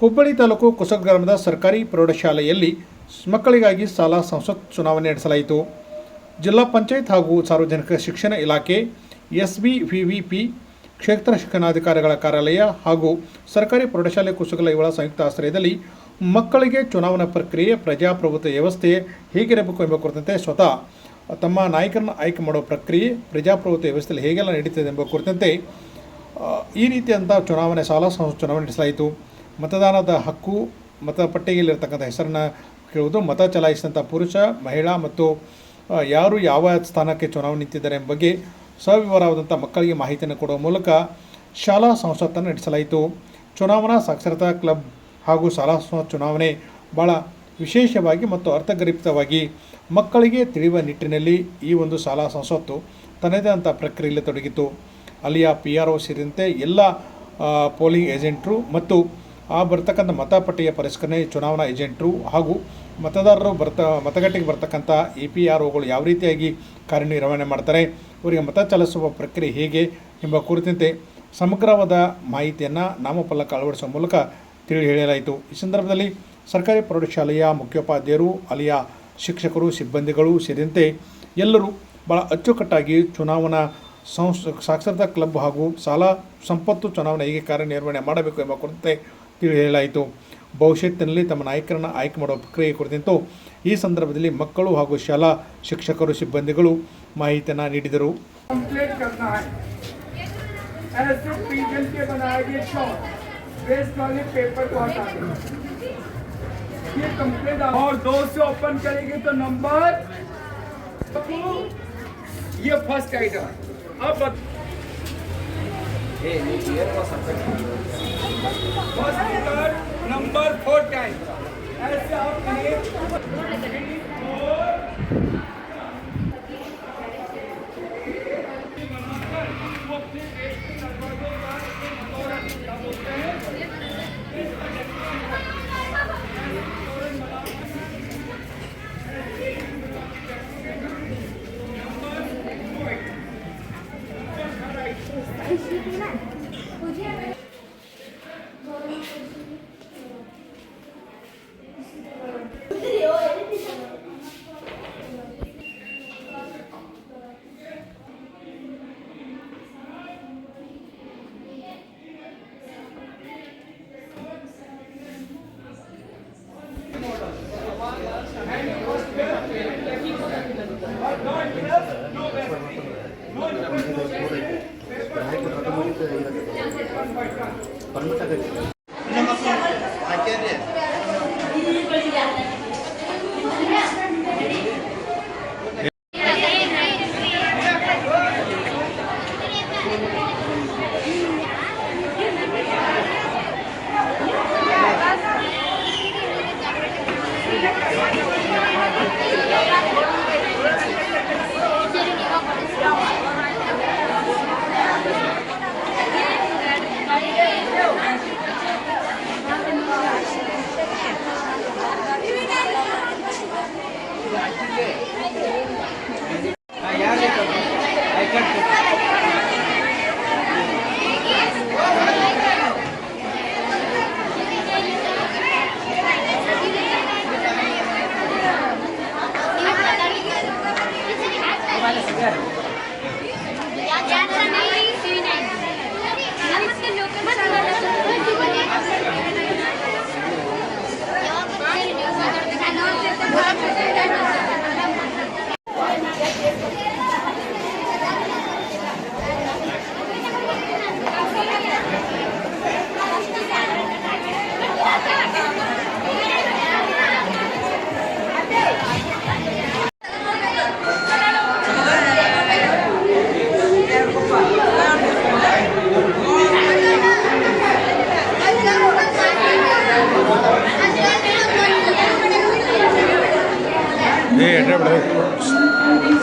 ಹುಬ್ಬಳ್ಳಿ ತಾಲೂಕು ಕುಸಕ್ ಗ್ರಾಮದ ಸರ್ಕಾರಿ ಪ್ರೌಢಶಾಲೆಯಲ್ಲಿ ಮಕ್ಕಳಿಗಾಗಿ ಶಾಲಾ ಸಂಸತ್ ಚುನಾವಣೆ ನಡೆಸಲಾಯಿತು. ಜಿಲ್ಲಾ ಪಂಚಾಯತ್ ಹಾಗೂ ಸಾರ್ವಜನಿಕ ಶಿಕ್ಷಣ ಇಲಾಖೆ, SBVVP, ಕ್ಷೇತ್ರ ಶಿಕ್ಷಣಾಧಿಕಾರಿಗಳ ಕಾರ್ಯಾಲಯ ಹಾಗೂ ಸರ್ಕಾರಿ ಪ್ರೌಢಶಾಲೆ ಕುಸುಗಲ ಇವಳ ಸಂಯುಕ್ತ ಆಶ್ರಯದಲ್ಲಿ ಮಕ್ಕಳಿಗೆ ಚುನಾವಣಾ ಪ್ರಕ್ರಿಯೆ, ಪ್ರಜಾಪ್ರಭುತ್ವ ವ್ಯವಸ್ಥೆ ಹೇಗಿರಬೇಕು ಎಂಬ ಕುರಿತಂತೆ ಸ್ವತಃ ತಮ್ಮ ನಾಯಕರನ್ನು ಆಯ್ಕೆ ಮಾಡುವ ಪ್ರಕ್ರಿಯೆ, ಪ್ರಜಾಪ್ರಭುತ್ವ ವ್ಯವಸ್ಥೆಯಲ್ಲಿ ಹೇಗೆಲ್ಲ ನಡೀತದೆ ಎಂಬ ಕುರಿತಂತೆ ಈ ರೀತಿಯಂಥ ಶಾಲಾ ಸಂಸತ್ ಚುನಾವಣೆ ನಡೆಸಲಾಯಿತು. ಮತದಾನದ ಹಕ್ಕು, ಮತಪಟ್ಟಿಗೆಯಲ್ಲಿರ್ತಕ್ಕಂಥ ಹೆಸರನ್ನು ಕೇಳುವುದು, ಮತ ಚಲಾಯಿಸಿದಂಥ ಪುರುಷ, ಮಹಿಳಾ ಮತ್ತು ಯಾರು ಯಾವ ಸ್ಥಾನಕ್ಕೆ ಚುನಾವಣೆ ನಿಂತಿದ್ದಾರೆ ಎಂಬ ಬಗ್ಗೆ ಸವಿವರವಾದಂಥ ಮಕ್ಕಳಿಗೆ ಮಾಹಿತಿಯನ್ನು ಕೊಡುವ ಮೂಲಕ ಶಾಲಾ ಸಂಸತ್ತನ್ನು ನಡೆಸಲಾಯಿತು. ಚುನಾವಣಾ ಸಾಕ್ಷರತಾ ಕ್ಲಬ್ ಹಾಗೂ ಶಾಲಾ ಸಂಸತ್ ಚುನಾವಣೆ ಭಾಳ ವಿಶೇಷವಾಗಿ ಮತ್ತು ಅರ್ಥಗರ್ಭಿತವಾಗಿ ಮಕ್ಕಳಿಗೆ ತಿಳಿಯುವ ನಿಟ್ಟಿನಲ್ಲಿ ಈ ಒಂದು ಶಾಲಾ ಸಂಸತ್ತು ತನ್ನದೇ ಆದಂಥ ಪ್ರಕ್ರಿಯೆಯಲ್ಲಿ ತೊಡಗಿತು. ಅಲ್ಲಿಯ PRO ಸೇರಿದಂತೆ ಎಲ್ಲ ಪೋಲಿಂಗ್ ಏಜೆಂಟರು ಮತ್ತು ಬರ್ತಕ್ಕಂಥ ಮತಪಟ್ಟಿಯ ಪರಿಷ್ಕರಣೆ ಚುನಾವಣಾ ಏಜೆಂಟರು ಹಾಗೂ ಮತದಾರರು ಮತಗಟ್ಟೆಗೆ ಬರ್ತಕ್ಕಂಥ APROಗಳು ಯಾವ ರೀತಿಯಾಗಿ ಕಾರ್ಯನಿರ್ವಹಣೆ ಮಾಡ್ತಾರೆ, ಅವರಿಗೆ ಮತ ಚಲಾಯಿಸುವ ಪ್ರಕ್ರಿಯೆ ಹೇಗೆ ಎಂಬ ಕುರಿತಂತೆ ಸಮಗ್ರವಾದ ಮಾಹಿತಿಯನ್ನು ನಾಮಫಲಕ ಅಳವಡಿಸುವ ಮೂಲಕ ಹೇಳಲಾಯಿತು. ಈ ಸಂದರ್ಭದಲ್ಲಿ ಸರ್ಕಾರಿ ಪ್ರೌಢಶಾಲೆಯ ಮುಖ್ಯೋಪಾಧ್ಯಾಯರು, ಅಲ್ಲಿಯ ಶಿಕ್ಷಕರು, ಸಿಬ್ಬಂದಿಗಳು ಸೇರಿದಂತೆ ಎಲ್ಲರೂ ಭಾಳ ಅಚ್ಚುಕಟ್ಟಾಗಿ ಚುನಾವಣಾ ಸಾಕ್ಷರತಾ ಕ್ಲಬ್ ಹಾಗೂ ಶಾಲಾ ಸಂಪತ್ತು ಚುನಾವಣೆ ಹೇಗೆ ಕಾರ್ಯನಿರ್ವಹಣೆ ಮಾಡಬೇಕು ಎಂಬ ಕುರಿತಂತೆ ಹೇಳಲಾಯಿತು. ಭವಿಷ್ಯತ್ತಿನಲ್ಲಿ ತಮ್ಮ ನಾಯಕರನ್ನು ಆಯ್ಕೆ ಮಾಡುವ ಪ್ರಕ್ರಿಯೆ ಕುರಿತಂತೆ ಈ ಸಂದರ್ಭದಲ್ಲಿ ಮಕ್ಕಳು ಹಾಗೂ ಶಾಲಾ ಶಿಕ್ಷಕರು, ಸಿಬ್ಬಂದಿಗಳು ಮಾಹಿತಿಯನ್ನು ನೀಡಿದರು. नंबर 4 टाइम ऐसे आप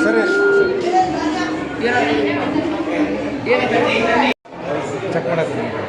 ಸರಿ ಚೆಕ್ ಮಾಡಕ್ಕೆ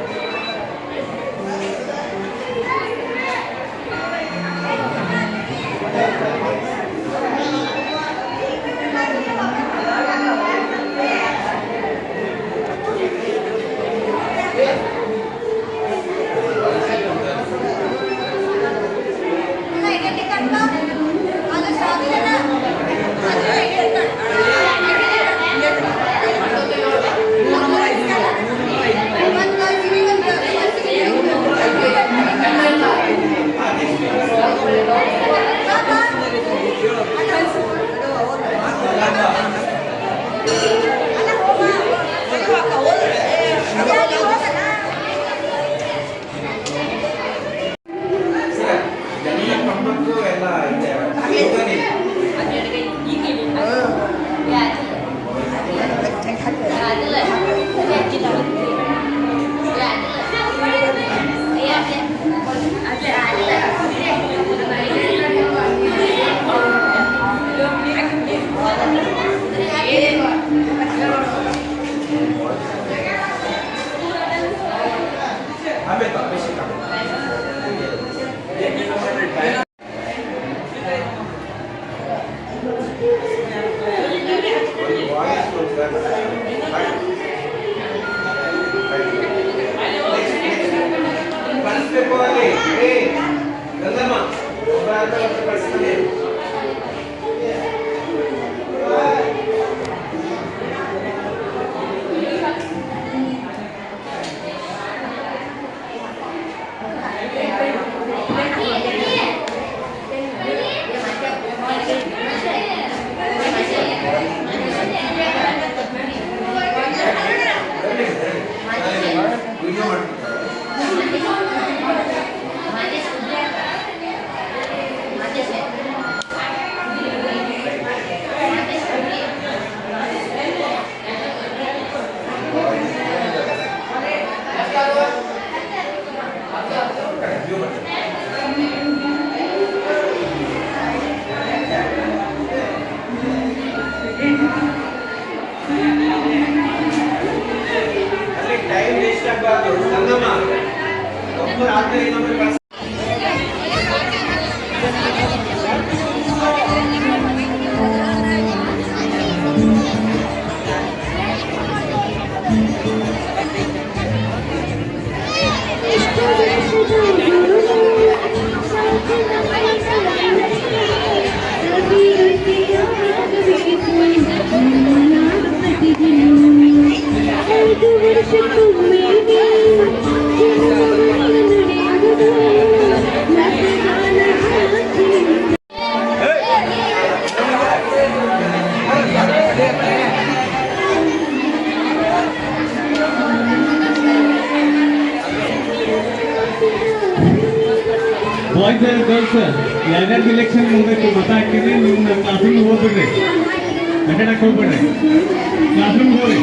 ಟೈಮ್ ವೇಸ್ಟ್ ಆಗಬಾರ್ದು ಸಂಗಮ ಒಬ್ಬರು ಆದ್ರೆ ಇನ್ನೊಬ್ಬರು ಬಾಯ್ಸ್ ಅಂಡ್ ಗರ್ಲ್ಸ್ ಯಾರ್ಯಾರು ಇಲೆಕ್ಷನ್ ಮುಗಿದೈತಿ ಮತ ಹಾಕಿರಿ ನೀವು ನಮ್ಮ ಕ್ಲಾಸ್ ರೂಮ್ ಹೋಗ್ಬಿಡ್ರಿ ಅಟೆಂಡಕ್ಕೆ ಹೋಗ್ಬಿಡ್ರಿ ಕ್ಲಾಸ್ ರೂಮ್ ಹೋಗ್ರಿ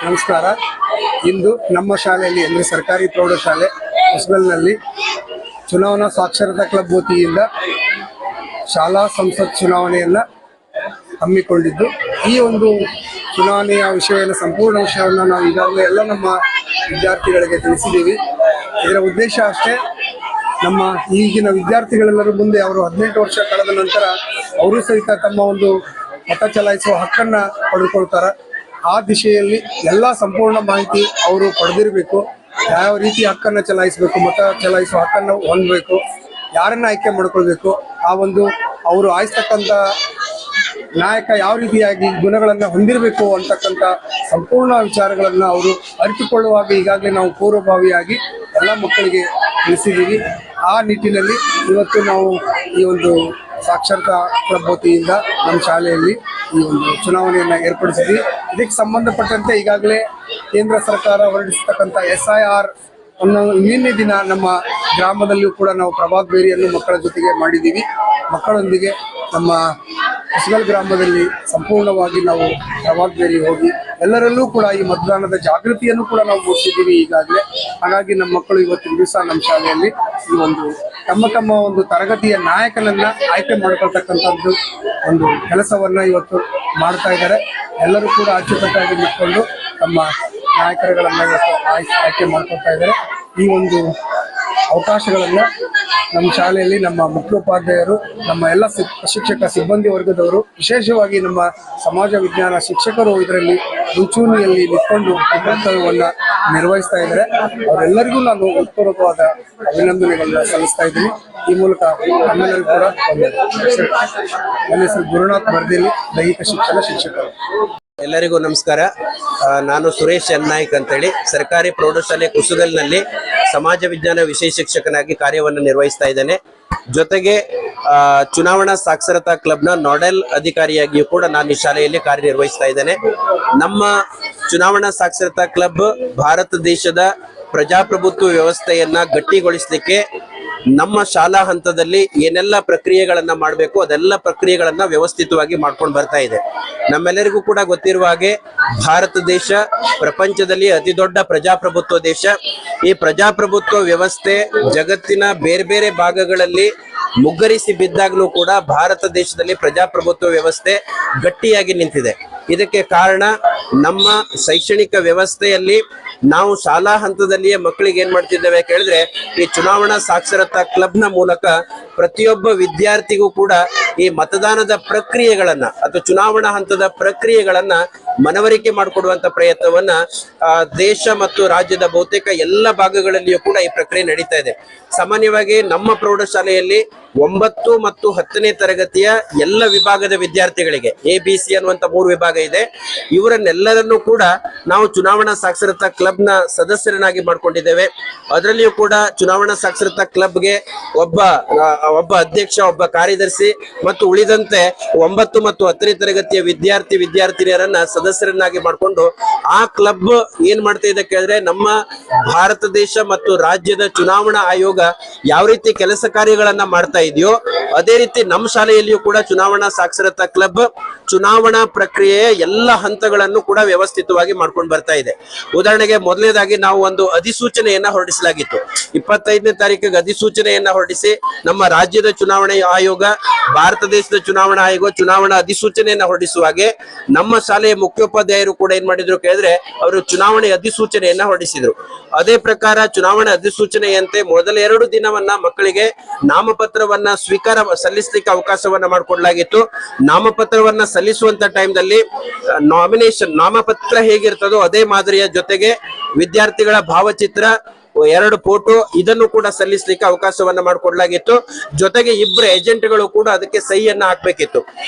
ನಮಸ್ಕಾರ. ಇಂದು ನಮ್ಮ ಶಾಲೆಯಲ್ಲಿ ಅಂದರೆ ಸರ್ಕಾರಿ ಪ್ರೌಢಶಾಲೆ ಹೊಸಗಲ್ನಲ್ಲಿ ಚುನಾವಣಾ ಸಾಕ್ಷರತಾ ಕ್ಲಬ್ ವತಿಯಿಂದ ಶಾಲಾ ಸಂಸತ್ ಚುನಾವಣೆಯನ್ನು ಹಮ್ಮಿಕೊಂಡಿದ್ದು, ಈ ಒಂದು ಚುನಾವಣೆಯ ವಿಷಯವನ್ನು ಸಂಪೂರ್ಣ ವಿಷಯವನ್ನು ನಾವು ಈಗಾಗಲೇ ಎಲ್ಲ ನಮ್ಮ ವಿದ್ಯಾರ್ಥಿಗಳಿಗೆ ತಿಳಿಸಿದ್ದೀವಿ. ಇದರ ಉದ್ದೇಶ ಅಷ್ಟೇ, ನಮ್ಮ ಈಗಿನ ವಿದ್ಯಾರ್ಥಿಗಳೆಲ್ಲರೂ ಮುಂದೆ ಅವರು 18 ವರ್ಷ ಕಳೆದ ನಂತರ ಅವರು ಸಹಿತ ತಮ್ಮ ಒಂದು ಮತ ಚಲಾಯಿಸುವ ಹಕ್ಕನ್ನು ಪಡೆದುಕೊಳ್ತಾರೆ. ಆ ದಿಶೆಯಲ್ಲಿ ಎಲ್ಲ ಸಂಪೂರ್ಣ ಮಾಹಿತಿ ಅವರು ಪಡೆದಿರಬೇಕು. ಯಾವ ರೀತಿ ಹಕ್ಕನ್ನು ಚಲಾಯಿಸಬೇಕು, ಮತ ಚಲಾಯಿಸುವ ಹಕ್ಕನ್ನು ಹೊಂದಬೇಕು, ಯಾರನ್ನು ಆಯ್ಕೆ ಮಾಡ್ಕೊಳ್ಬೇಕು, ಆ ಒಂದು ಅವರು ಆಯ್ಸ್ತಕ್ಕಂಥ ನಾಯಕ ಯಾವ ರೀತಿಯಾಗಿ ಗುಣಗಳನ್ನು ಹೊಂದಿರಬೇಕು ಅಂತಕ್ಕಂಥ ಸಂಪೂರ್ಣ ವಿಚಾರಗಳನ್ನು ಅವರು ಅರಿತುಕೊಳ್ಳುವಾಗ ಈಗಾಗಲೇ ನಾವು ಪೂರ್ವಭಾವಿಯಾಗಿ ಎಲ್ಲ ಮಕ್ಕಳಿಗೆ ತಿಳಿಸಿದ್ದೀವಿ. ಆ ನಿಟ್ಟಿನಲ್ಲಿ ಇವತ್ತು ನಾವು ಈ ಒಂದು ಸಾಕ್ಷರತಾ ಕ್ಲಬ್ ವತಿಯಿಂದ ನಮ್ಮ ಶಾಲೆಯಲ್ಲಿ ಈ ಒಂದು ಚುನಾವಣೆಯನ್ನು ಏರ್ಪಡಿಸಿದ್ವಿ. ಇದಕ್ಕೆ ಸಂಬಂಧಪಟ್ಟಂತೆ ಈಗಾಗಲೇ ಕೇಂದ್ರ ಸರ್ಕಾರ ಹೊರಡಿಸತಕ್ಕಂಥ SIR ಅನ್ನೋ ನಿನ್ನೆ ದಿನ ನಮ್ಮ ಗ್ರಾಮದಲ್ಲಿಯೂ ಕೂಡ ನಾವು ಪ್ರಭಾತ್ ಬೇರಿಯನ್ನು ಮಕ್ಕಳ ಜೊತೆಗೆ ಮಾಡಿದ್ದೀವಿ. ಮಕ್ಕಳೊಂದಿಗೆ ನಮ್ಮ ಹೊಸಗಲ್ ಗ್ರಾಮದಲ್ಲಿ ಸಂಪೂರ್ಣವಾಗಿ ನಾವು ಪ್ರಭಾತ್ ಬೇರಿ ಹೋಗಿ ಎಲ್ಲರಲ್ಲೂ ಕೂಡ ಈ ಮತದಾನದ ಜಾಗೃತಿಯನ್ನು ಕೂಡ ನಾವು ಮೂಡಿಸಿದ್ದೀವಿ ಈಗಾಗಲೇ. ಹಾಗಾಗಿ ನಮ್ಮ ಮಕ್ಕಳು ಇವತ್ತಿನ ದಿವಸ ನಮ್ಮ ಶಾಲೆಯಲ್ಲಿ ಈ ಒಂದು ತಮ್ಮ ಒಂದು ತರಗತಿಯ ನಾಯಕನನ್ನ ಆಯ್ಕೆ ಮಾಡ್ಕೊಳ್ತಕ್ಕಂಥದ್ದು ಒಂದು ಕೆಲಸವನ್ನ ಇವತ್ತು ಮಾಡ್ತಾ ಇದ್ದಾರೆ. ಎಲ್ಲರೂ ಕೂಡ ಅಚ್ಚುಕಟ್ಟಾಗಿ ನಿಂತ್ಕೊಂಡು ತಮ್ಮ ನಾಯಕರುಗಳನ್ನ ಇವತ್ತು ಆಯ್ಕೆ ಮಾಡ್ಕೊಳ್ತಾ ಇದ್ದಾರೆ. ಈ ಒಂದು ಅವಕಾಶಗಳನ್ನ ನಮ್ಮ ಶಾಲೆಯಲ್ಲಿ ನಮ್ಮ ಮುಖ್ಯೋಪಾಧ್ಯಾಯರು, ನಮ್ಮ ಎಲ್ಲ ಶಿಕ್ಷಕ ಸಿಬ್ಬಂದಿ ವರ್ಗದವರು, ವಿಶೇಷವಾಗಿ ನಮ್ಮ ಸಮಾಜ ವಿಜ್ಞಾನ ಶಿಕ್ಷಕರು ಇದರಲ್ಲಿ ಮುಂಚೂಣಿಯಲ್ಲಿ ನಿಂತ್ಕೊಂಡು ಈ ಕರ್ತವ್ಯವನ್ನು ನಿರ್ವಹಿಸ್ತಾ ಇದ್ದಾರೆ. ಅವರೆಲ್ಲರಿಗೂ ನಾನು ಹೃತ್ಪೂರ್ವಕವಾದ ಅಭಿನಂದನೆಗಳನ್ನ ಸಲ್ಲಿಸ್ತಾ ಇದ್ದೀನಿ. ಈ ಮೂಲಕ ನಮ್ಮೆಲ್ಲರಿಗೂ ಕೂಡ ನನ್ನ ಹೆಸರು ಗುರುನಾಥ್ ಬರ್ದೇಲಿ, ದೈಹಿಕ ಶಿಕ್ಷಣ ಶಿಕ್ಷಕರು. ಎಲ್ಲರಿಗೂ ನಮಸ್ಕಾರ. ನಾನು ಸುರೇಶ್ ಎನ್ ನಾಯ್ಕ್ ಅಂತೇಳಿ ಸರ್ಕಾರಿ ಪ್ರೌಢಶಾಲೆ ಕುಸುಗಲ್ನಲ್ಲಿ ಸಮಾಜ ವಿಜ್ಞಾನ ವಿಷಯ ಶಿಕ್ಷಕನಾಗಿ ಕಾರ್ಯವನ್ನು ನಿರ್ವಹಿಸ್ತಾ ಇದ್ದೇನೆ. ಜೊತೆಗೆ ಚುನಾವಣಾ ಸಾಕ್ಷರತಾ ಕ್ಲಬ್ನ ನೋಡೆಲ್ ಅಧಿಕಾರಿಯಾಗಿಯೂ ಕೂಡ ನಾನು ಈ ಶಾಲೆಯಲ್ಲಿ ಕಾರ್ಯನಿರ್ವಹಿಸ್ತಾ ಇದ್ದೇನೆ. ನಮ್ಮ ಚುನಾವಣಾ ಸಾಕ್ಷರತಾ ಕ್ಲಬ್ ಭಾರತ ದೇಶದ ಪ್ರಜಾಪ್ರಭುತ್ವ ವ್ಯವಸ್ಥೆಯನ್ನ ಗಟ್ಟಿಗೊಳಿಸಲಿಕ್ಕೆ ನಮ್ಮ ಶಾಲಾ ಹಂತದಲ್ಲಿ ಏನೆಲ್ಲ ಪ್ರಕ್ರಿಯೆಗಳನ್ನ ಮಾಡಬೇಕು ಅದೆಲ್ಲ ಪ್ರಕ್ರಿಯೆಗಳನ್ನ ವ್ಯವಸ್ಥಿತವಾಗಿ ಮಾಡ್ಕೊಂಡು ಬರ್ತಾ ಇದೆ. ನಮ್ಮೆಲ್ಲರಿಗೂ ಕೂಡ ಗೊತ್ತಿರುವ ಹಾಗೆ ಭಾರತ ದೇಶ ಪ್ರಪಂಚದಲ್ಲಿ ಅತಿ ದೊಡ್ಡ ಪ್ರಜಾಪ್ರಭುತ್ವ ದೇಶ. ಈ ಪ್ರಜಾಪ್ರಭುತ್ವ ವ್ಯವಸ್ಥೆ ಜಗತ್ತಿನ ಬೇರೆ ಬೇರೆ ಭಾಗಗಳಲ್ಲಿ ಮುಗ್ಗರಿಸಿ ಬಿದ್ದಾಗಲೂ ಕೂಡ ಭಾರತ ದೇಶದಲ್ಲಿ ಪ್ರಜಾಪ್ರಭುತ್ವ ವ್ಯವಸ್ಥೆ ಗಟ್ಟಿಯಾಗಿ ನಿಂತಿದೆ. ಇದಕ್ಕೆ ಕಾರಣ ನಮ್ಮ ಶೈಕ್ಷಣಿಕ ವ್ಯವಸ್ಥೆಯಲ್ಲಿ ನಾವು ಶಾಲಾ ಹಂತದಲ್ಲಿಯೇ ಮಕ್ಕಳಿಗೆ ಏನ್ ಮಾಡ್ತಿದ್ದೇವೆ ಕೇಳಿದ್ರೆ, ಈ ಚುನಾವಣಾ ಸಾಕ್ಷರತಾ ಕ್ಲಬ್ನ ಮೂಲಕ ಪ್ರತಿಯೊಬ್ಬ ವಿದ್ಯಾರ್ಥಿಗೂ ಕೂಡ ಈ ಮತದಾನದ ಪ್ರಕ್ರಿಯೆಗಳನ್ನ ಅಥವಾ ಚುನಾವಣಾ ಹಂತದ ಪ್ರಕ್ರಿಯೆಗಳನ್ನ ಮನವರಿಕೆ ಮಾಡಿಕೊಡುವಂತ ಪ್ರಯತ್ನವನ್ನ ದೇಶ ಮತ್ತು ರಾಜ್ಯದ ಬಹುತೇಕ ಎಲ್ಲ ಭಾಗಗಳಲ್ಲಿಯೂ ಕೂಡ ಈ ಪ್ರಕ್ರಿಯೆ ನಡೀತಾ ಇದೆ. ಸಾಮಾನ್ಯವಾಗಿ ನಮ್ಮ ಪ್ರೌಢಶಾಲೆಯಲ್ಲಿ 9 ಮತ್ತು 10ನೇ ತರಗತಿಯ ಎಲ್ಲ ವಿಭಾಗದ ವಿದ್ಯಾರ್ಥಿಗಳಿಗೆ ABC ಅನ್ನುವಂತ 3 ವಿಭಾಗ ಇದೆ. ಇವರನ್ನೆಲ್ಲರನ್ನೂ ಕೂಡ ನಾವು ಚುನಾವಣಾ ಸಾಕ್ಷರತಾ ಕ್ಲಬ್ನ ಸದಸ್ಯರನ್ನಾಗಿ ಮಾಡ್ಕೊಂಡಿದ್ದೇವೆ. ಅದರಲ್ಲಿಯೂ ಕೂಡ ಚುನಾವಣಾ ಸಾಕ್ಷರತಾ ಕ್ಲಬ್ಗೆ ಒಬ್ಬ ಅಧ್ಯಕ್ಷ, ಒಬ್ಬ ಕಾರ್ಯದರ್ಶಿ ಮತ್ತು ಉಳಿದಂತೆ 9 ಮತ್ತು 10ನೇ ತರಗತಿಯ ವಿದ್ಯಾರ್ಥಿನಿಯರನ್ನ ಸದಸ್ಯರನ್ನಾಗಿ ಮಾಡಿಕೊಂಡು ಆ ಕ್ಲಬ್ ಏನ್ ಮಾಡ್ತಾ ಇದೆ ಕೇಳಿದ್ರೆ, ನಮ್ಮ ಭಾರತ ದೇಶ ಮತ್ತು ರಾಜ್ಯದ ಚುನಾವಣಾ ಆಯೋಗ ಯಾವ ರೀತಿ ಕೆಲಸ ಕಾರ್ಯಗಳನ್ನ ಮಾಡ್ತಾ ಇದೆಯೋ ಅದೇ ರೀತಿ ನಮ್ಮ ಶಾಲೆಯಲ್ಲಿಯೂ ಕೂಡ ಚುನಾವಣಾ ಸಾಕ್ಷರತಾ ಕ್ಲಬ್ ಚುನಾವಣಾ ಪ್ರಕ್ರಿಯೆಯ ಎಲ್ಲ ಹಂತಗಳನ್ನು ಕೂಡ ವ್ಯವಸ್ಥಿತವಾಗಿ ಮಾಡ್ಕೊಂಡು ಬರ್ತಾ ಇದೆ. ಉದಾಹರಣೆಗೆ ಮೊದಲನೇದಾಗಿ ನಾವು ಒಂದು ಅಧಿಸೂಚನೆಯನ್ನ ಹೊರಡಿಸಲಾಗಿತ್ತು. 25ನೇ ತಾರೀಕಿಗೆ ಅಧಿಸೂಚನೆಯನ್ನ ಹೊರಡಿಸಿ ನಮ್ಮ ರಾಜ್ಯದ ಚುನಾವಣಾ ಆಯೋಗ, ಭಾರತ ದೇಶದ ಚುನಾವಣಾ ಆಯೋಗ ಚುನಾವಣಾ ಅಧಿಸೂಚನೆಯನ್ನ ಹೊರಡಿಸುವಾಗೆ ನಮ್ಮ ಶಾಲೆಯ ಮುಖ್ಯೋಪಾಧ್ಯಾಯರು ಕೂಡ ಏನ್ ಮಾಡಿದ್ರು ಕೇಳಿದ್ರೆ, ಅವರು ಚುನಾವಣೆ ಅಧಿಸೂಚನೆಯನ್ನ ಹೊರಡಿಸಿದ್ರು. ಅದೇ ಪ್ರಕಾರ ಚುನಾವಣಾ ಅಧಿಸೂಚನೆಯಂತೆ ಮೊದಲ 2 ದಿನವನ್ನ ಮಕ್ಕಳಿಗೆ ನಾಮಪತ್ರವನ್ನ ಸಲ್ಲಿಸಲಿಕ್ಕೆ ಅವಕಾಶವನ್ನ ಮಾಡಿಕೊಡ್ಲಾಗಿತ್ತು. ನಾಮಪತ್ರವನ್ನ ಸಲ್ಲಿಸುವಂತ ಟೈಮ್ದಲ್ಲಿ ನಾಮಪತ್ರ ಹೇಗಿರ್ತದೋ ಅದೇ ಮಾದರಿಯ ಜೊತೆಗೆ ವಿದ್ಯಾರ್ಥಿಗಳ ಭಾವಚಿತ್ರ, 2 ಫೋಟೋ ಇದನ್ನು ಕೂಡ ಸಲ್ಲಿಸಲಿಕ್ಕೆ ಅವಕಾಶವನ್ನ ಮಾಡಿಕೊಡ್ಲಾಗಿತ್ತು. ಜೊತೆಗೆ 2 ಏಜೆಂಟ್ಗಳು ಕೂಡ ಅದಕ್ಕೆ ಸಹಿಯನ್ನ ಹಾಕ್ಬೇಕಿತ್ತು.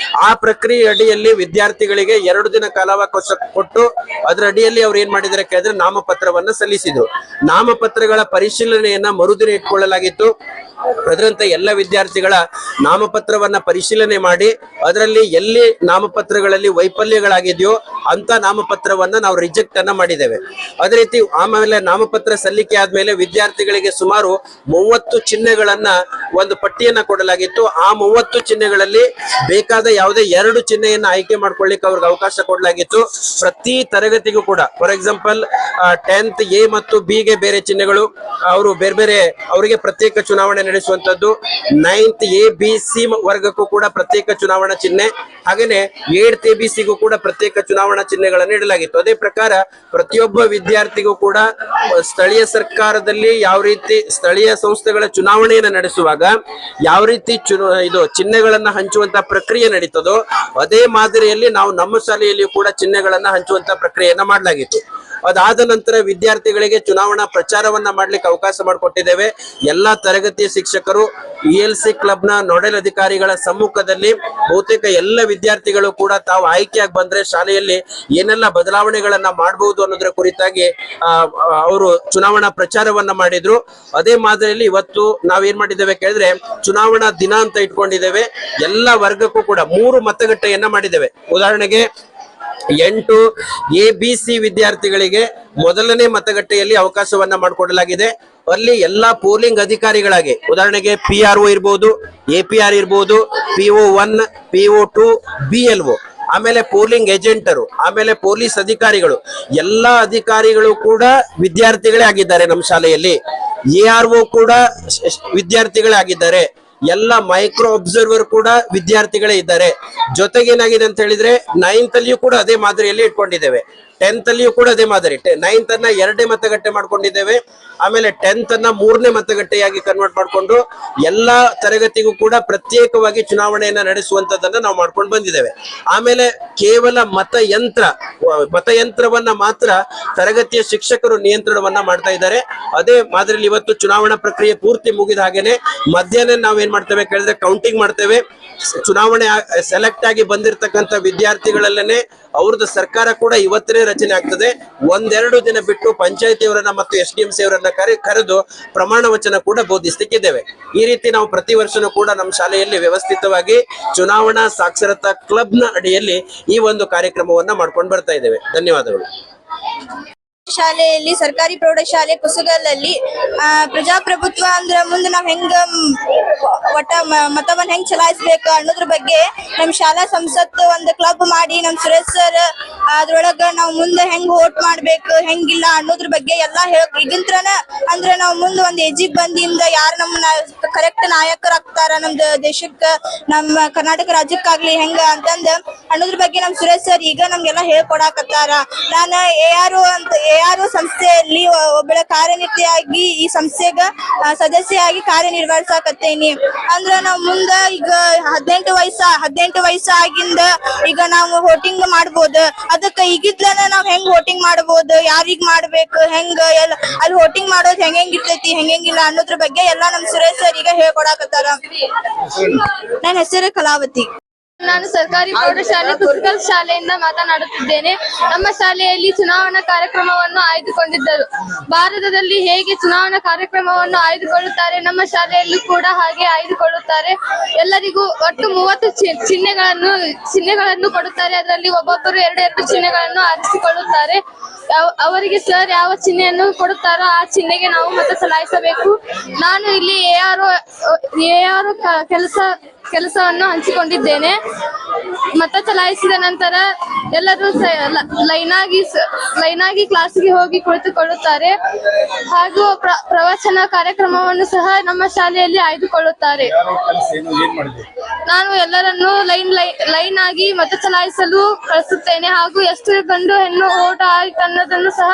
ಆ ಪ್ರಕ್ರಿಯೆ ಅಡಿಯಲ್ಲಿ ವಿದ್ಯಾರ್ಥಿಗಳಿಗೆ 2 ದಿನ ಕಾಲಾವಕಾಶ ಕೊಟ್ಟು ಅದರ ಅಡಿಯಲ್ಲಿ ಅವ್ರು ಏನ್ ಮಾಡಿದರೆ ಕೇಳಿದ್ರೆ ನಾಮಪತ್ರವನ್ನ ಸಲ್ಲಿಸಿದ್ರು. ನಾಮಪತ್ರಗಳ ಪರಿಶೀಲನೆಯನ್ನ ಮರುದಿನ ಇಟ್ಕೊಳ್ಳಲಾಗಿತ್ತು. ಅದರಂತೆ ಎಲ್ಲ ವಿದ್ಯಾರ್ಥಿಗಳ ನಾಮಪತ್ರವನ್ನ ಪರಿಶೀಲನೆ ಮಾಡಿ ಅದರಲ್ಲಿ ಎಲ್ಲಿ ನಾಮಪತ್ರಗಳಲ್ಲಿ ವೈಫಲ್ಯಗಳಾಗಿದೆಯೋ ಅಂತ ನಾಮಪತ್ರವನ್ನ ನಾವು ರಿಜೆಕ್ಟ್ ಅನ್ನ ಮಾಡಿದ್ದೇವೆ. ಅದೇ ರೀತಿ ಆಮೇಲೆ ನಾಮಪತ್ರ ಸಲ್ಲಿಕೆ ಆದ್ಮೇಲೆ ವಿದ್ಯಾರ್ಥಿಗಳಿಗೆ ಸುಮಾರು 30 ಚಿಹ್ನೆಗಳನ್ನ ಒಂದು ಪಟ್ಟಿಯನ್ನ ಕೊಡಲಾಗಿತ್ತು. ಆ 30 ಚಿಹ್ನೆಗಳಲ್ಲಿ ಬೇಕಾದ ಯಾವುದೇ 2 ಚಿಹ್ನೆಯನ್ನ ಆಯ್ಕೆ ಮಾಡ್ಕೊಳ್ಳಿಕ್ಕೆ ಅವ್ರಿಗೆ ಅವಕಾಶ ಕೊಡಲಾಗಿತ್ತು. ಪ್ರತಿ ತರಗತಿಗೂ ಕೂಡ ಫಾರ್ ಎಕ್ಸಾಂಪಲ್ 10th A ಮತ್ತು B ಗೆ ಬೇರೆ ಚಿಹ್ನೆಗಳು, ಅವರು ಬೇರೆ ಅವರಿಗೆ ಪ್ರತ್ಯೇಕ ಚುನಾವಣೆ ನಡೆಸುವಂತದ್ದು. 9th A B C ವರ್ಗಕ್ಕೂ ಕೂಡ ಪ್ರತ್ಯೇಕ ಚುನಾವಣಾ ಚಿಹ್ನೆ, ಹಾಗೇನೆ 8th ABC ಗೂ ಕೂಡ ಪ್ರತ್ಯೇಕ ಚುನಾವಣಾ ಚಿಹ್ನೆಗಳನ್ನು ನೀಡಲಾಗಿತ್ತು. ಅದೇ ಪ್ರಕಾರ ಪ್ರತಿಯೊಬ್ಬ ವಿದ್ಯಾರ್ಥಿಗೂ ಕೂಡ ಸ್ಥಳೀಯ ಸರ್ಕಾರದಲ್ಲಿ ಯಾವ ರೀತಿ ಸ್ಥಳೀಯ ಸಂಸ್ಥೆಗಳ ಚುನಾವಣೆಯನ್ನು ನಡೆಸುವಾಗ ಯಾವ ರೀತಿ ಚಿಹ್ನೆಗಳನ್ನ ಹಂಚುವಂತ ಪ್ರಕ್ರಿಯೆ ನಡೀತದೋ ಅದೇ ಮಾದರಿಯಲ್ಲಿ ನಾವು ನಮ್ಮ ಶಾಲೆಯಲ್ಲಿ ಕೂಡ ಚಿಹ್ನೆಗಳನ್ನ ಹಂಚುವಂತ ಪ್ರಕ್ರಿಯೆಯನ್ನ ಮಾಡಲಾಗಿತ್ತು. ಅದಾದ ನಂತರ ವಿದ್ಯಾರ್ಥಿಗಳಿಗೆ ಚುನಾವಣಾ ಪ್ರಚಾರವನ್ನ ಮಾಡ್ಲಿಕ್ಕೆ ಅವಕಾಶ ಮಾಡಿಕೊಟ್ಟಿದ್ದೇವೆ. ಎಲ್ಲಾ ತರಗತಿಯ ಶಿಕ್ಷಕರು ELC ಕ್ಲಬ್ನ ನೋಡೆಲ್ ಅಧಿಕಾರಿಗಳ ಸಮ್ಮುಖದಲ್ಲಿ ಬಹುತೇಕ ಎಲ್ಲ ವಿದ್ಯಾರ್ಥಿಗಳು ಕೂಡ ತಾವು ಆಯ್ಕೆಯಾಗಿ ಬಂದ್ರೆ ಶಾಲೆಯಲ್ಲಿ ಏನೆಲ್ಲ ಬದಲಾವಣೆಗಳನ್ನ ಮಾಡಬಹುದು ಅನ್ನೋದ್ರ ಕುರಿತಾಗಿ ಅವರು ಚುನಾವಣಾ ಪ್ರಚಾರವನ್ನ ಮಾಡಿದ್ರು. ಅದೇ ಮಾದರಿಯಲ್ಲಿ ಇವತ್ತು ನಾವೇನ್ ಮಾಡಿದ್ದೇವೆ ಕೇಳಿದ್ರೆ, ಚುನಾವಣಾ ದಿನ ಅಂತ ಇಟ್ಕೊಂಡಿದ್ದೇವೆ. ಎಲ್ಲ ವರ್ಗಕ್ಕೂ ಕೂಡ 3 ಮತಗಟ್ಟೆಯನ್ನ ಮಾಡಿದ್ದೇವೆ. ಉದಾಹರಣೆಗೆ 8 ABC ವಿದ್ಯಾರ್ಥಿಗಳಿಗೆ ಮೊದಲನೇ ಮತಗಟ್ಟೆಯಲ್ಲಿ ಅವಕಾಶವನ್ನ ಮಾಡಿಕೊಡಲಾಗಿದೆ. ಅಲ್ಲಿ ಎಲ್ಲಾ ಪೋಲಿಂಗ್ ಅಧಿಕಾರಿಗಳಾಗಿ ಉದಾಹರಣೆಗೆ PRO ಇರ್ಬೋದು, APR ಇರ್ಬೋದು, PO1, PO2, BLO, ಆಮೇಲೆ ಪೋಲಿಂಗ್ ಏಜೆಂಟರು, ಆಮೇಲೆ ಪೊಲೀಸ್ ಅಧಿಕಾರಿಗಳು, ಎಲ್ಲಾ ಅಧಿಕಾರಿಗಳು ಕೂಡ ವಿದ್ಯಾರ್ಥಿಗಳೇ ಆಗಿದ್ದಾರೆ. ನಮ್ಮ ಶಾಲೆಯಲ್ಲಿ ARO ಕೂಡ ವಿದ್ಯಾರ್ಥಿಗಳೇ ಆಗಿದ್ದಾರೆ. ಎಲ್ಲ ಮೈಕ್ರೋ ಅಬ್ಸರ್ವರ್ ಕೂಡ ವಿದ್ಯಾರ್ಥಿಗಳೇ ಇದ್ದಾರೆ. ಜೊತೆಗೆ ಏನಾಗಿದೆ ಅಂತ ಹೇಳಿದ್ರೆ 9th ಅಲ್ಲಿಯೂ ಕೂಡ ಅದೇ ಮಾದರಿಯಲ್ಲಿ ಇಟ್ಕೊಂಡಿದ್ದೇವೆ. 10th ಅಲ್ಲಿಯೂ ಕೂಡ ಅದೇ ಮಾದರಿ. 9th ಅನ್ನ 2ನೇ ಮತಗಟ್ಟೆ ಮಾಡ್ಕೊಂಡಿದ್ದೇವೆ. ಆಮೇಲೆ 10th ಅನ್ನ 3ನೇ ಮತಗಟ್ಟೆಯಾಗಿ ಕನ್ವರ್ಟ್ ಮಾಡಿಕೊಂಡು ಎಲ್ಲಾ ತರಗತಿಗೂ ಕೂಡ ಪ್ರತ್ಯೇಕವಾಗಿ ಚುನಾವಣೆಯನ್ನ ನಡೆಸುವಂತದನ್ನ ನಾವು ಮಾಡ್ಕೊಂಡು ಬಂದಿದ್ದೇವೆ. ಆಮೇಲೆ ಕೇವಲ ಮತಯಂತ್ರವನ್ನ ಮಾತ್ರ ತರಗತಿಯ ಶಿಕ್ಷಕರು ನಿಯಂತ್ರಣವನ್ನ ಮಾಡ್ತಾ ಇದ್ದಾರೆ. ಅದೇ ಮಾದರಿಯಲ್ಲಿ ಇವತ್ತು ಚುನಾವಣಾ ಪ್ರಕ್ರಿಯೆ ಪೂರ್ತಿ ಮುಗಿದ ಹಾಗೇನೆ ಮಧ್ಯಾಹ್ನ ನಾವೇನ್ ಮಾಡ್ತೇವೆ ಕೇಳಿದ್ರೆ ಕೌಂಟಿಂಗ್ ಮಾಡ್ತೇವೆ. ಚುನಾವಣೆ ಸೆಲೆಕ್ಟ್ ಆಗಿ ಬಂದಿರತಕ್ಕಂತ ವಿದ್ಯಾರ್ಥಿಗಳಲ್ಲೇನೆ ಅವ್ರದ್ದು ಸರ್ಕಾರ ಕೂಡ ಇವತ್ತೇ ರಚನೆ ಆಗ್ತದೆ. 1-2 ದಿನ ಬಿಟ್ಟು ಪಂಚಾಯತಿಯವರನ್ನ ಮತ್ತು SDMC ಅವರನ್ನ ಕರೆದು ಪ್ರಮಾಣ ವಚನ ಕೂಡ ಬೋಧಿಸ್ಲಿಕ್ಕಿದ್ದೇವೆ. ಈ ರೀತಿ ನಾವು ಪ್ರತಿ ವರ್ಷನೂ ಕೂಡ ನಮ್ಮ ಶಾಲೆಯಲ್ಲಿ ವ್ಯವಸ್ಥಿತವಾಗಿ ಚುನಾವಣಾ ಸಾಕ್ಷರತಾ ಕ್ಲಬ್ನ ಅಡಿಯಲ್ಲಿ ಈ ಒಂದು ಕಾರ್ಯಕ್ರಮವನ್ನ ಮಾಡ್ಕೊಂಡು ಬರ್ತಾ ಇದ್ದೇವೆ. ಧನ್ಯವಾದಗಳು. ಶಾಲೆಯಲ್ಲಿ ಸರ್ಕಾರಿ ಪ್ರೌಢಶಾಲೆ ಕುಸುಗಲಲ್ಲಿ ಪ್ರಜಾಪ್ರಭುತ್ವ ಅಂದ್ರ ಮುಂದೆ ನಾವ್ ಹೆಂಗ ಒಟ್ಟ ಮತವನ್ನ ಹೆಂಗ್ ಚಲಾಯಿಸ್ಬೇಕು ಅನ್ನೋದ್ರ ಬಗ್ಗೆ ನಮ್ ಶಾಲಾ ಸಂಸತ್ ಒಂದು ಕ್ಲಬ್ ಮಾಡಿ ನಮ್ ಸುರೇಶ್ ಸರ್ ಅದ್ರೊಳಗ ನಾವ್ ಮುಂದೆ ಹೆಂಗ್ ವೋಟ್ ಮಾಡ್ಬೇಕು ಹೆಂಗಿಲ್ಲ ಅನ್ನೋದ್ರ ಬಗ್ಗೆ ಎಲ್ಲಾ ಈಗಿಂತ್ರನ ಅಂದ್ರ ನಾವ್ ಮುಂದೆ ಒಂದ್ ಏಜಿಗ್ ಬಂದಿಂದ ಯಾರು ನಮ್ಮ ಕರೆಕ್ಟ್ ನಾಯಕರಾಗ್ತಾರ ನಮ್ದು ದೇಶಕ್ಕ ನಮ್ಮ ಕರ್ನಾಟಕ ರಾಜ್ಯಕ್ಕಾಗ್ಲಿ ಹೆಂಗ ಅಂತಂದ ಅನ್ನೋದ್ರ ಬಗ್ಗೆ ನಮ್ ಸುರೇಶ್ ಸರ್ ಈಗ ನಮ್ಗೆಲ್ಲಾ ಹೇಳ್ಕೊಡಾಕತ್ತಾರ. ನಾನು ARO ಸಂಸ್ಥೆಯಲ್ಲಿ ಒಬ್ಬಳ ಕಾರ್ಯನಿರ್ತೆಯಾಗಿ ಈ ಸಂಸ್ಥೆಗ ಸದಸ್ಯೆಯಾಗಿ ಕಾರ್ಯನಿರ್ವಹಿಸಾಕತ್ತೇನಿ. ಅಂದ್ರ ನಾವ್ ಮುಂದ ಈಗ 18 ವಯಸ್ಸಾಗಿಂದ ಈಗ ನಾವು ವೋಟಿಂಗ್ ಮಾಡ್ಬೋದು. ಅದಕ್ಕ ಈಗಿದ್ಲನ ನಾವ್ ಹೆಂಗ್ ವೋಟಿಂಗ್ ಮಾಡ್ಬೋದು, ಯಾರಿಗ್ ಮಾಡ್ಬೇಕು, ಹೆಂಗ ಅಲ್ಲಿ ವೋಟಿಂಗ್ ಮಾಡೋದ್ ಹೆಂಗಿರ್ತೈತಿ ಹೆಂಗಿಲ್ಲ ಅನ್ನೋದ್ರ ಬಗ್ಗೆ ಎಲ್ಲಾ ನಮ್ ಸುರೇಶ್ ಸರ್ ಈಗ ಹೇಳ್ಕೊಡಾಕತ್ತಾರ. ನನ್ನ ಹೆಸರು ಕಲಾವತಿ. ನಾನು ಸರ್ಕಾರಿ ಪ್ರೌಢಶಾಲೆ ಕುಸುಗಲ್ ಶಾಲೆಯಿಂದ ಮಾತನಾಡುತ್ತಿದ್ದೇನೆ. ನಮ್ಮ ಶಾಲೆಯಲ್ಲಿ ಚುನಾವಣಾ ಕಾರ್ಯಕ್ರಮವನ್ನು ಆಯ್ದುಕೊಂಡಿದ್ದರು. ಭಾರತದಲ್ಲಿ ಹೇಗೆ ಚುನಾವಣಾ ಕಾರ್ಯಕ್ರಮವನ್ನು ಆಯ್ದುಕೊಳ್ಳುತ್ತಾರೆ, ನಮ್ಮ ಶಾಲೆಯಲ್ಲೂ ಕೂಡ ಹಾಗೆ ಆಯ್ದುಕೊಳ್ಳುತ್ತಾರೆ. ಎಲ್ಲರಿಗೂ ಒಟ್ಟು 30 ಚಿಹ್ನೆಗಳನ್ನು ಕೊಡುತ್ತಾರೆ. ಅದರಲ್ಲಿ ಒಬ್ಬೊಬ್ಬರು 2 ಚಿಹ್ನೆಗಳನ್ನು ಆರಿಸಿಕೊಳ್ಳುತ್ತಾರೆ. ಅವರಿಗೆ ಸರ್ ಯಾವ ಚಿಹ್ನೆಯನ್ನು ಕೊಡುತ್ತಾರೋ ಆ ಚಿಹ್ನೆಗೆ ನಾವು ಮತ ಚಲಾಯಿಸಬೇಕು. ನಾನು ಇಲ್ಲಿ ARO ಕೆಲಸವನ್ನು ಹಂಚಿಕೊಂಡಿದ್ದೇನೆ. ಮತ ಚಲಾಯಿಸಿದ ನಂತರ ಎಲ್ಲರೂ ಲೈನ್ ಆಗಿ ಕ್ಲಾಸ್ಗೆ ಹೋಗಿ ಕುಳಿತುಕೊಳ್ಳುತ್ತಾರೆ. ಹಾಗೂ ಪ್ರವಚನ ಕಾರ್ಯಕ್ರಮವನ್ನು ಸಹ ನಮ್ಮ ಶಾಲೆಯಲ್ಲಿ ಆಯ್ದುಕೊಳ್ಳುತ್ತಾರೆ. ನಾನು ಎಲ್ಲರನ್ನೂ ಲೈನ್ ಆಗಿ ಮತ ಚಲಾಯಿಸಲು ಕಳಿಸುತ್ತೇನೆ. ಹಾಗೂ ಎಷ್ಟು ಗಂಡು ಹೆಣ್ಣು ಓಟ ಆಯ್ತು ಅನ್ನೋದನ್ನು ಸಹ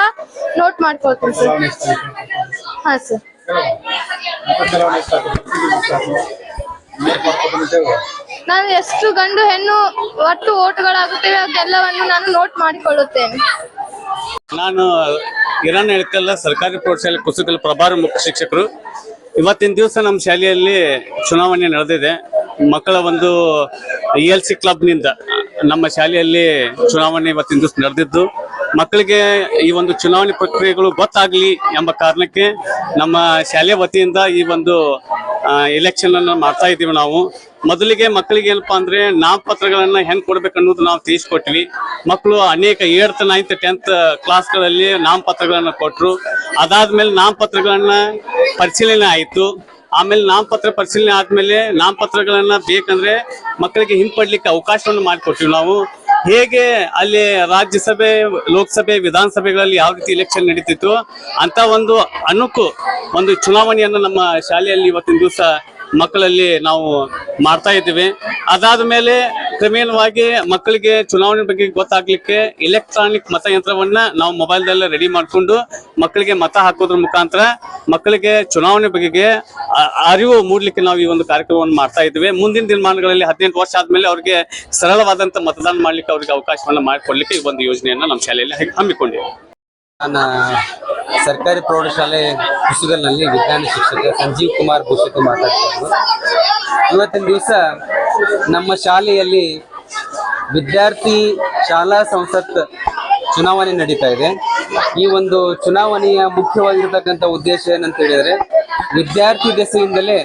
ನೋಟ್ ಮಾಡ್ಕೊಳ್ತೇನೆ ಸರ್. ಹಾ ಸರ್. ನಾನು ಎಷ್ಟು ಗಂಡು ಹೆಣ್ಣು ಒಟ್ಟು ಓಟುಗಳಾಗುತ್ತವೆ ಅದೆಲ್ಲವನ್ನು ನಾನು ನೋಟ್ ಮಾಡಿಕೊಳ್ಳುತ್ತೇನೆ. ನಾನು ಇರಾನ್ ಎಳ್ಕಲ್ಲ ಸರ್ಕಾರಿ ಪ್ರೌಢಶಾಲೆ ಕುಸುಗಲ್ ಪ್ರಭಾರಿ ಮುಖ್ಯ ಶಿಕ್ಷಕರು. ಇವತ್ತಿನ ದಿವಸ ನಮ್ಮ ಶಾಲೆಯಲ್ಲಿ ಚುನಾವಣೆ ನಡೆದಿದೆ. ಮಕ್ಕಳ ಒಂದು ELC ಕ್ಲಬ್ನಿಂದ ನಮ್ಮ ಶಾಲೆಯಲ್ಲಿ ಚುನಾವಣೆ ಇವತ್ತಿನ ದಿವಸ ನಡೆದಿದ್ದು. ಮಕ್ಕಳಿಗೆ ಈ ಒಂದು ಚುನಾವಣೆ ಪ್ರಕ್ರಿಯೆಗಳು ಗೊತ್ತಾಗ್ಲಿ ಎಂಬ ಕಾರಣಕ್ಕೆ ನಮ್ಮ ಶಾಲೆ ವತಿಯಿಂದ ಈ ಒಂದು ಎಲೆಕ್ಷನ್ ಅನ್ನು ಮಾಡ್ತಾ ಇದ್ದೀವಿ. ನಾವು ಮೊದಲಿಗೆ ಮಕ್ಕಳಿಗೆ ಏನಪ್ಪಾ ಅಂದ್ರೆ ನಾಮಪತ್ರಗಳನ್ನ ಹೆಂಗ್ ಕೊಡ್ಬೇಕು ಅನ್ನೋದು ನಾವು ತಿಳಿಸ್ಕೊಟ್ವಿ. ಮಕ್ಕಳು ಅನೇಕ 8th 9th 10th ಕ್ಲಾಸ್ಗಳಲ್ಲಿ ನಾಮಪತ್ರಗಳನ್ನ ಕೊಟ್ರು. ಅದಾದ್ಮೇಲೆ ನಾಮಪತ್ರಗಳನ್ನ ಪರಿಶೀಲನೆ ಆಯ್ತು. ಆಮೇಲೆ ನಾಮಪತ್ರ ಪರಿಶೀಲನೆ ಆದ್ಮೇಲೆ ನಾಮಪತ್ರಗಳನ್ನ ಬೇಕಂದ್ರೆ ಮಕ್ಕಳಿಗೆ ಹಿಂಪಡ್ಲಿಕ್ಕೆ ಅವಕಾಶವನ್ನು ಮಾಡಿಕೊಟ್ವಿ ನಾವು. ಹೇಗೆ ಅಲ್ಲಿ ರಾಜ್ಯಸಭೆ, ಲೋಕಸಭೆ, ವಿಧಾನಸಭೆಗಳಲ್ಲಿ ಯಾವ ರೀತಿ ಎಲೆಕ್ಷನ್ ನಡೀತಿತ್ತು ಅಂತ ಒಂದು ಚುನಾವಣೆಯನ್ನು ನಮ್ಮ ಶಾಲೆಯಲ್ಲಿ ಇವತ್ತಿನ ದಿವಸ ಮಕ್ಕಳಲ್ಲಿ ನಾವು ಮಾಡ್ತಾ ಇದ್ದೀವಿ. ಅದಾದ ಮೇಲೆ ಕ್ರಮೇಣವಾಗಿ ಮಕ್ಕಳಿಗೆ ಚುನಾವಣೆ ಬಗ್ಗೆ ಗೊತ್ತಾಗ್ಲಿಕ್ಕೆ ಎಲೆಕ್ಟ್ರಾನಿಕ್ ಮತಯಂತ್ರವನ್ನ ನಾವು ಮೊಬೈಲ್ದಲ್ಲೇ ರೆಡಿ ಮಾಡಿಕೊಂಡು ಮಕ್ಕಳಿಗೆ ಮತ ಹಾಕೋದ್ರ ಮುಖಾಂತರ ಮಕ್ಕಳಿಗೆ ಚುನಾವಣೆ ಬಗೆಗೆ ಅರಿವು ಮೂಡಲಿಕ್ಕೆ ನಾವು ಈ ಒಂದು ಕಾರ್ಯಕ್ರಮವನ್ನು ಮಾಡ್ತಾ ಇದ್ದೀವಿ. ಮುಂದಿನ ದಿನಮಾನಗಳಲ್ಲಿ 18 ವರ್ಷ ಆದ್ಮೇಲೆ ಅವ್ರಿಗೆ ಸರಳವಾದಂತ ಮತದಾನ ಮಾಡ್ಲಿಕ್ಕೆ ಅವ್ರಿಗೆ ಅವಕಾಶವನ್ನ ಮಾಡಿಕೊಡ್ಲಿಕ್ಕೆ ಈ ಒಂದು ಯೋಜನೆಯನ್ನ ನಮ್ಮ ಶಾಲೆಯಲ್ಲಿ ಹಮ್ಮಿಕೊಂಡಿವೆ. ನಾನು ಸರ್ಕಾರಿ ಪ್ರೌಢಶಾಲೆ ಕುಸುಗಲ್ನಲ್ಲಿ ವಿಜ್ಞಾನ ಶಿಕ್ಷಕ ಸಂಜೀವ್ ಕುಮಾರ್ ಭೂಷಿತ್ ಮಾತಾಡ್ತಿದ್ದು. ಇವತ್ತಿನ ದಿವಸ ನಮ್ಮ ಶಾಲೆಯಲ್ಲಿ ವಿದ್ಯಾರ್ಥಿ ಶಾಲಾ ಸಂಸತ್ ಚುನಾವಣೆ ನಡೀತಾ ಇದೆ. ಈ ಒಂದು ಚುನಾವಣೆಯ ಮುಖ್ಯವಾಗಿರ್ತಕ್ಕಂಥ ಉದ್ದೇಶ ಏನಂತ ಹೇಳಿದ್ರೆ, ವಿದ್ಯಾರ್ಥಿ ದೆಸೆಯಿಂದಲೇ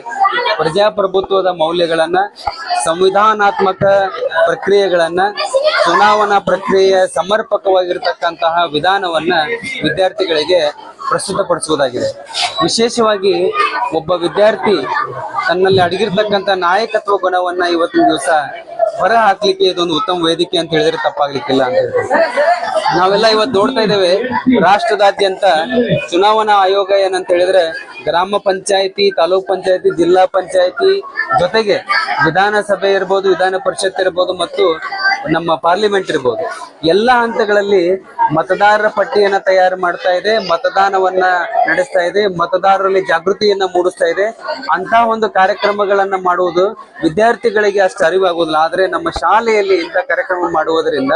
ಪ್ರಜಾಪ್ರಭುತ್ವದ ಮೌಲ್ಯಗಳನ್ನ, ಸಂವಿಧಾನಾತ್ಮಕ ಪ್ರಕ್ರಿಯೆಗಳನ್ನ, ಚುನಾವಣಾ ಪ್ರಕ್ರಿಯೆಯ ಸಮರ್ಪಕವಾಗಿರ್ತಕ್ಕಂತಹ ವಿಧಾನವನ್ನ ವಿದ್ಯಾರ್ಥಿಗಳಿಗೆ ಪ್ರಸ್ತುತಪಡಿಸುವುದಾಗಿದೆ. ವಿಶೇಷವಾಗಿ ಒಬ್ಬ ವಿದ್ಯಾರ್ಥಿ ತನ್ನಲ್ಲಿ ಅಡಗಿರ್ತಕ್ಕಂಥ ನಾಯಕತ್ವ ಗುಣವನ್ನ ಇವತ್ತಿನ ದಿವಸ ಹೊರ ಹಾಕ್ಲಿಕ್ಕೆ ಇದೊಂದು ಉತ್ತಮ ವೇದಿಕೆ ಅಂತ ಹೇಳಿದ್ರೆ ತಪ್ಪಾಗ್ಲಿಕ್ಕಿಲ್ಲ ಅಂತ ಹೇಳ್ತಾರೆ. ನಾವೆಲ್ಲ ಇವತ್ತು ನೋಡ್ತಾ ಇದ್ದೇವೆ, ರಾಷ್ಟ್ರದಾದ್ಯಂತ ಚುನಾವಣಾ ಆಯೋಗ ಏನಂತ ಹೇಳಿದ್ರೆ ಗ್ರಾಮ ಪಂಚಾಯತಿ, ತಾಲೂಕ್ ಪಂಚಾಯತಿ, ಜಿಲ್ಲಾ ಪಂಚಾಯತಿ ಜೊತೆಗೆ ವಿಧಾನಸಭೆ ಇರ್ಬೋದು, ವಿಧಾನ ಪರಿಷತ್ ಇರ್ಬೋದು ಮತ್ತು ನಮ್ಮ ಪಾರ್ಲಿಮೆಂಟ್ ಇರ್ಬೋದು, ಎಲ್ಲ ಹಂತಗಳಲ್ಲಿ ಮತದಾರರ ಪಟ್ಟಿಯನ್ನ ತಯಾರು ಮಾಡ್ತಾ ಇದೆ, ಮತದಾನವನ್ನ ನಡೆಸ್ತಾ ಇದೆ, ಮತದಾರರಲ್ಲಿ ಜಾಗೃತಿಯನ್ನ ಮೂಡಿಸ್ತಾ ಇದೆ. ಅಂತ ಒಂದು ಕಾರ್ಯಕ್ರಮಗಳನ್ನ ಮಾಡುವುದು ವಿದ್ಯಾರ್ಥಿಗಳಿಗೆ ಅಷ್ಟು ಅರಿವಾಗುವುದಿಲ್ಲ. ಆದ್ರೆ ನಮ್ಮ ಶಾಲೆಯಲ್ಲಿ ಇಂಥ ಕಾರ್ಯಕ್ರಮ ಮಾಡುವುದರಿಂದ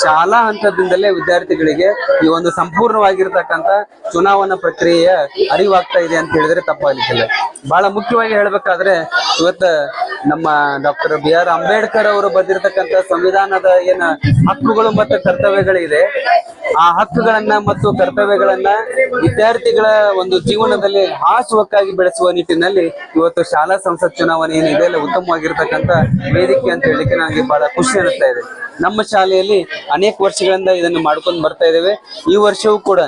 ಶಾಲಾ ಹಂತದಿಂದಲೇ ವಿದ್ಯಾರ್ಥಿಗಳಿಗೆ ಈ ಒಂದು ಸಂಪೂರ್ಣವಾಗಿರ್ತಕ್ಕಂಥ ಚುನಾವಣಾ ಪ್ರಕ್ರಿಯೆಯ ಅರಿವಾಗ್ತಾ ಇದೆ ಅಂತ ಹೇಳಿದ್ರೆ ತಪ್ಪಾಗಲಿಕ್ಕಿಲ್ಲ. ಬಹಳ ಮುಖ್ಯವಾಗಿ ಹೇಳ್ಬೇಕಾದ್ರೆ ಇವತ್ತ ನಮ್ಮ ಡಾಕ್ಟರ್ BR ಅಂಬೇಡ್ಕರ್ ಅವರು ಬರೆದಿರ್ತಕ್ಕಂಥ ಸಂವಿಧಾನದ ಏನ ಹಕ್ಕುಗಳು ಮತ್ತು ಕರ್ತವ್ಯಗಳಿದೆ, ಆ ಹಕ್ಕುಗಳನ್ನ ಮತ್ತು ಕರ್ತವ್ಯಗಳನ್ನ ವಿದ್ಯಾರ್ಥಿಗಳ ಒಂದು ಜೀವನದಲ್ಲಿ ಹಾಸುವಕ್ಕಾಗಿ ಬೆಳೆಸುವ ನಿಟ್ಟಿನಲ್ಲಿ ಇವತ್ತು ಶಾಲಾ ಸಂಸತ್ ಚುನಾವಣೆ ಏನಿದೆ ಅಲ್ಲ ಉತ್ತಮವಾಗಿರ್ತಕ್ಕಂಥ ವೇದಿಕೆ ಅಂತ ಹೇಳಿಕ್ಕೆ ನನಗೆ ಬಹಳ ಖುಷಿ ಅನಿಸ್ತಾ ಇದೆ. ನಮ್ಮ ಶಾಲೆಯಲ್ಲಿ ಅನೇಕ ವರ್ಷಗಳಿಂದ ಇದನ್ನು ಮಾಡ್ಕೊಂಡು ಬರ್ತಾ ಇದ್ದೇವೆ. ಈ ವರ್ಷವೂ ಕೂಡ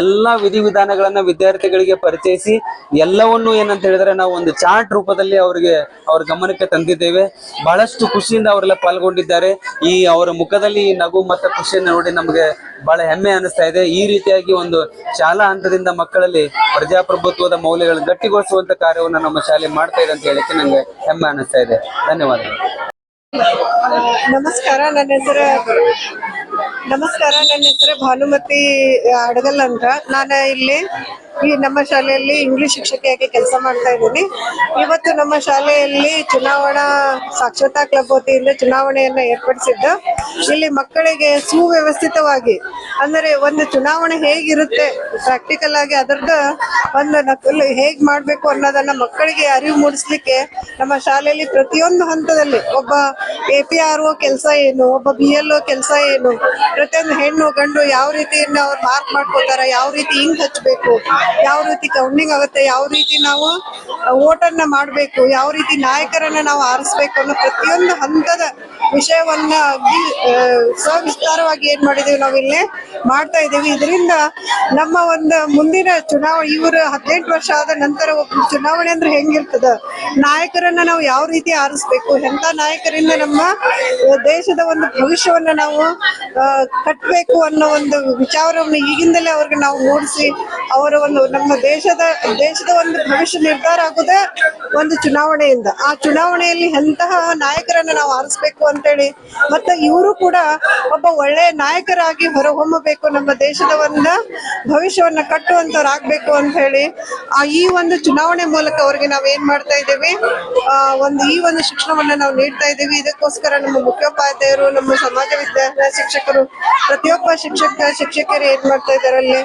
ಎಲ್ಲಾ ವಿಧಿವಿಧಾನಗಳನ್ನ ವಿದ್ಯಾರ್ಥಿಗಳಿಗೆ ಪರಿಚಯಿಸಿ ಎಲ್ಲವನ್ನೂ ಏನಂತ ಹೇಳಿದ್ರೆ ನಾವು ಒಂದು ಚಾರ್ಟ್ ರೂಪದಲ್ಲಿ ಅವ್ರ ಗಮನಕ್ಕೆ ತಂದಿದ್ದೇವೆ. ಬಹಳಷ್ಟು ಖುಷಿಯಿಂದ ಅವರೆಲ್ಲ ಪಾಲ್ಗೊಂಡಿದ್ದಾರೆ. ಈ ಅವರ ಮುಖದಲ್ಲಿ ನಗು ಮತ್ತು ಖುಷಿಯನ್ನು ನೋಡಿ ನಮಗೆ ಬಹಳ ಹೆಮ್ಮೆ ಅನಿಸ್ತಾ ಇದೆ. ಈ ರೀತಿಯಾಗಿ ಒಂದು ಶಾಲಾ ಹಂತದಿಂದ ಮಕ್ಕಳಲ್ಲಿ ಪ್ರಜಾಪ್ರಭುತ್ವದ ಮೌಲ್ಯಗಳನ್ನು ಗಟ್ಟಿಗೊಳಿಸುವಂತ ಕಾರ್ಯವನ್ನು ನಮ್ಮ ಶಾಲೆ ಮಾಡ್ತಾ ಇದೆ ಅಂತ ಹೇಳಿಕ್ಕೆ ನಂಗೆ ಹೆಮ್ಮೆ ಅನಿಸ್ತಾ ಇದೆ. ಧನ್ಯವಾದಗಳು. ನಮಸ್ಕಾರ, ನನ್ನ ಹೆಸರು ಭಾನುಮತಿ ಅಡಗಲ್ ಅಂತ. ನಾನು ಇಲ್ಲಿ ಈ ನಮ್ಮ ಶಾಲೆಯಲ್ಲಿ ಇಂಗ್ಲಿಷ್ ಶಿಕ್ಷಕಿಯಾಗಿ ಕೆಲಸ ಮಾಡ್ತಾ ಇದ್ದೀನಿ. ಇವತ್ತು ನಮ್ಮ ಶಾಲೆಯಲ್ಲಿ ಚುನಾವಣಾ ಸಾಕ್ಷರತಾ ಕ್ಲಬ್ ವತಿಯಿಂದ ಚುನಾವಣೆಯನ್ನ ಏರ್ಪಡಿಸಿದ್ದು. ಇಲ್ಲಿ ಮಕ್ಕಳಿಗೆ ಸುವ್ಯವಸ್ಥಿತವಾಗಿ ಅಂದರೆ ಒಂದು ಚುನಾವಣೆ ಹೇಗಿರುತ್ತೆ ಪ್ರಾಕ್ಟಿಕಲ್ ಆಗಿ ಅದರದ್ದು ಒಂದು ನಕಲು ಹೇಗ್ ಮಾಡ್ಬೇಕು ಅನ್ನೋದನ್ನ ಮಕ್ಕಳಿಗೆ ಅರಿವು ಮೂಡಿಸ್ಲಿಕ್ಕೆ ನಮ್ಮ ಶಾಲೆಯಲ್ಲಿ ಪ್ರತಿಯೊಂದು ಹಂತದಲ್ಲಿ ಒಬ್ಬ APRO ಕೆಲಸ ಏನು, ಒಬ್ಬ BLO ಕೆಲಸ ಏನು, ಪ್ರತಿಯೊಂದು ಹೆಣ್ಣು ಗಂಡು ಯಾವ ರೀತಿಯಿಂದ ಅವ್ರು ಮಾರ್ಕ್ ಮಾಡ್ಕೋತಾರ, ಯಾವ ರೀತಿ ಹಿಂಗ್ ಹಚ್ಬೇಕು, ಯಾವ ರೀತಿ ಕೌಂಟಿಂಗ್ ಆಗುತ್ತೆ, ಯಾವ ರೀತಿ ನಾವು ಓಟನ್ನ ಮಾಡಬೇಕು, ಯಾವ ರೀತಿ ನಾಯಕರನ್ನ ನಾವು ಆರಿಸ್ಬೇಕು ಅನ್ನೋ ಪ್ರತಿಯೊಂದು ಹಂತದ ವಿಷಯವನ್ನ ಸವಿಸ್ತಾರವಾಗಿ ಏನ್ ಮಾಡಿದೀವಿ ನಾವಿಲ್ಲಿ ಮಾಡ್ತಾ ಇದ್ದೀವಿ. ಇದರಿಂದ ನಮ್ಮ ಒಂದು ಮುಂದಿನ ಚುನಾವಣೆ ಇವರು 18 ವರ್ಷ ಆದ ನಂತರ ಒಬ್ಬ ಚುನಾವಣೆ ಅಂದ್ರೆ ಹೆಂಗಿರ್ತದ, ನಾಯಕರನ್ನ ನಾವು ಯಾವ ರೀತಿ ಆರಿಸ್ಬೇಕು, ಎಂತ ನಾಯಕರಿಂದ ನಮ್ಮ ದೇಶದ ಒಂದು ಭವಿಷ್ಯವನ್ನ ನಾವು ಕಟ್ಟಬೇಕು ಅನ್ನೋ ಒಂದು ವಿಚಾರವನ್ನು ಈಗಿಂದಲೇ ಅವ್ರಿಗೆ ನಾವು ಮೂಡಿಸಿ ಅವರ ಒಂದು ನಮ್ಮ ದೇಶದ ಒಂದು ಭವಿಷ್ಯ ನಿರ್ಧಾರ ಆಗೋದೇ ಒಂದು ಚುನಾವಣೆಯಿಂದ. ಆ ಚುನಾವಣೆಯಲ್ಲಿ ಎಂತಹ ನಾಯಕರನ್ನ ನಾವು ಆರಿಸ್ಬೇಕು ಅಂತೇಳಿ ಮತ್ತೆ ಇವರು ಕೂಡ ಒಬ್ಬ ಒಳ್ಳೆ ನಾಯಕರಾಗಿ ಹೊರಹೊಮ್ಮಬೇಕು, ನಮ್ಮ ದೇಶದ ಒಂದು ಭವಿಷ್ಯವನ್ನ ಕಟ್ಟುವಂತವ್ರಾಗ್ಬೇಕು ಅಂತ ಹೇಳಿ ಈ ಒಂದು ಚುನಾವಣೆ ಮೂಲಕ ಅವ್ರಿಗೆ ನಾವ್ ಏನ್ ಮಾಡ್ತಾ ಇದ್ದೀವಿ, ಈ ಒಂದು ಶಿಕ್ಷಣವನ್ನ ನಾವು ನೀಡ್ತಾ ಇದ್ದೀವಿ. ಇದಕ್ಕೋಸ್ಕರ ನಮ್ಮ ಮುಖ್ಯೋಪಾಧ್ಯಾಯರು, ನಮ್ಮ ಸಮಾಜ ವಿಜ್ಞಾನ ಶಿಕ್ಷಕರು, ಪ್ರತಿಯೊಬ್ಬ ಶಿಕ್ಷಕರು ಏನ್ ಮಾಡ್ತಾ ಇದ್ದಾರೆ ಅಲ್ಲಿ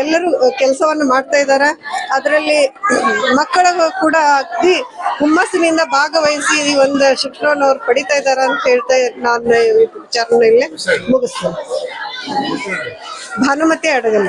ಎಲ್ಲರೂ ಕೆಲಸವನ್ನು ಮಾಡ್ತಾ ಇದ್ದಾರೆ. ಅದರಲ್ಲಿ ಮಕ್ಕಳಿಗೂ ಕೂಡ ಅತಿ ಹುಮ್ಮಸ್ಸಿನಿಂದ ಭಾಗವಹಿಸಿ ಈ ಒಂದು ಶಿಕ್ಷಣವನ್ನು ಅವ್ರು ಪಡಿತಾ ಇದ್ದಾರೆ ಅಂತ ಹೇಳ್ತಾ ನಾನು ಈ ವಿಚಾರನ ಇಲ್ಲೇ ಮುಗಿಸ್ತೇನೆ. ಭಾನುಮತಿ ಅಡಗಲ್.